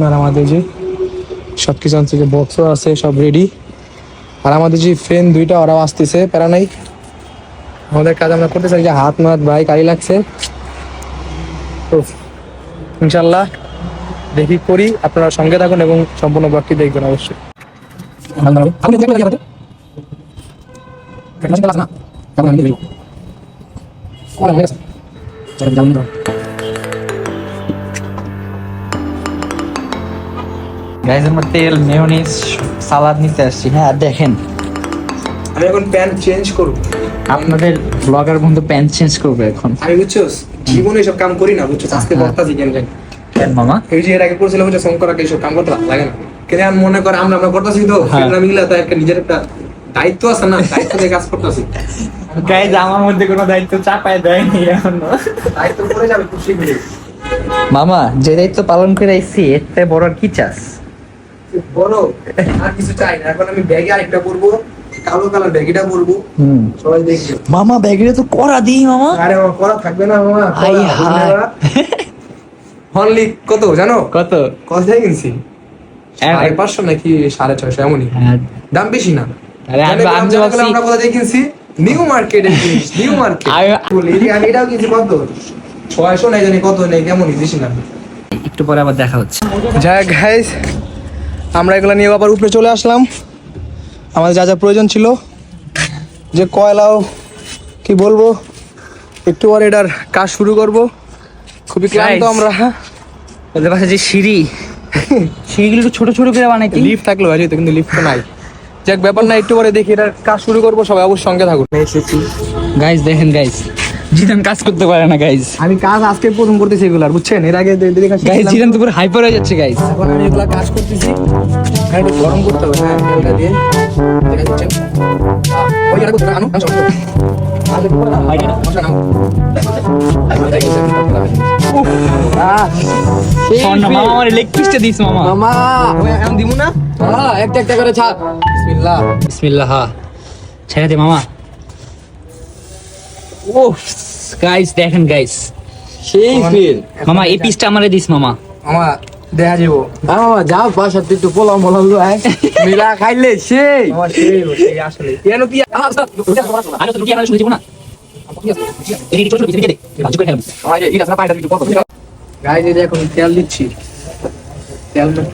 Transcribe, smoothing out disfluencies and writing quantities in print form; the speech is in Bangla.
আর আমাদের যে সবকিছু আনছে, যে বক্সও আছে, সব রেডি। আর আমাদের যে ফ্রেন্ড দুইটা, ওরাও আসতেছে, প্যারা নাই। আমাদের কাজ আমরা করতে চাই, যে হাত মাত ভাই কালি লাগছে তো ইনশাল্লাহ দেখি করি। আপনারা সঙ্গে থাকুন এবং সম্পূর্ণ ব্লগটি দেখবেন অবশ্যই। গাইস আমরা তেল মেয়োনিজ সালাদ নিতে আসছি। হ্যাঁ দেখেন, আমি এখন প্যান্ট চেঞ্জ করব। আপনাদের ব্লগার বন্ধু প্যান্ট চেঞ্জ করবে এখন। আমি বুঝছো জীবনে এসব কাম করি না, বুঝছো আজকে বক্তাছি কেন জানি। কেন মামা? এই যে এর আগে করছিলাম, হচ্ছে শঙ্করাকে এইসব কাম করতে ভালো লাগে না। কেন আমি মনে করে আমরা করতেছি তো আমরা মিলে, তাই একটা নিজের একটা দায়িত্ব আছে না, দায়িত্ব দিয়ে কাজ করতেছি। গাইস আমার মধ্যে কোনো দায়িত্ব চাপায় দেয়নি এখনো। দায়িত্ব পড়ে যাবে খুব শীঘ্রই। মামা যে দায়িত্ব পালন করে আইছি এতে বড় আর কি চাস? বড় আর কিছু চাই না। এখন আমি ব্যাগে আরেকটা পরবো, কালো কালার ব্যাগিটা পরবো, সবাই দেখবে। মামা ব্যাগরে তো করা দিই মামা। আরে মামা করা থাকবে না মামা। High high. অনলি কত জানো? কত? কোথায় কিনছি? 550 নাকি 650 এমনই। দাম বেশি না। আরে আমি ভাবছি আমরা কোথায় কিনছি? নিউ মার্কেটে কিনছি, নিউ মার্কেট। আমি এটাও কিনছি কত? 600 নাই জানি কত নেই, কেমনই বেশি না। একটু পরে আবার দেখা হচ্ছে। যাই গাইস, আমরা এগুলো নিয়ে আবার উপরে চলে আসলাম। আমাদের যা যা প্রয়োজন ছিল, যে কয়লাও কি বলবো, একটু পরে এটার কাজ শুরু করব। খুবই ক্লান্ত আমরা। ওদের পাশে যে সিঁড়িগুলো একটু ছোট ছোট করে বানাই কি? লিফট থাকলো হয়তো, কিন্তু লিফট তো নাই। যাক ব্যাপার না, একটু পরে দেখি এটার কাজ শুরু করবো। সবাই অবশ্যই সঙ্গে থাকুন। গাইস দেখেন গাইস, জিদান কাজ করতে পারে না গাইস। আমি কাজ আজকে প্রথম করতেছি এগুলার, বুঝছেন? এর আগে গাইস জিদান তো পুরো হাইপার হয়ে যাচ্ছে গাইস। এখন আমি এগুলা কাজ করতেছি। হ্যাঁ, একটু গরম করতে হবে। হ্যাঁ, এটা দিয়ে দেখা যাচ্ছে। ওই এটা করতে আনো না সব। আরে পুরো না হাইডা মশা নাও। মামা আমার লেগ পিসটা দিস মামা। মামা আমি দিমু না। হ্যাঁ, একটা একটা করে ছাড়। বিসমিল্লাহ বিসমিল্লাহ। হ্যাঁ ছেড়ে দে মামা। ও গাইস দেখেন গাইস, সেই ফিল। মামা এই পিসটা আমারে দিস মামা। মামা দেখা যাবো। মামা যাও বাসা একটু পোলাও মোলাও লয় মিলা খাইলে সেই মামা সেই আসলে কেন কি আরে তো রুটি আমরা শুনে দিব না। এই ছোট ছোট পিস রেখে দে, কাজ করে খেলাম। গাইজ এই যে এখন তেল দিচ্ছি। তেল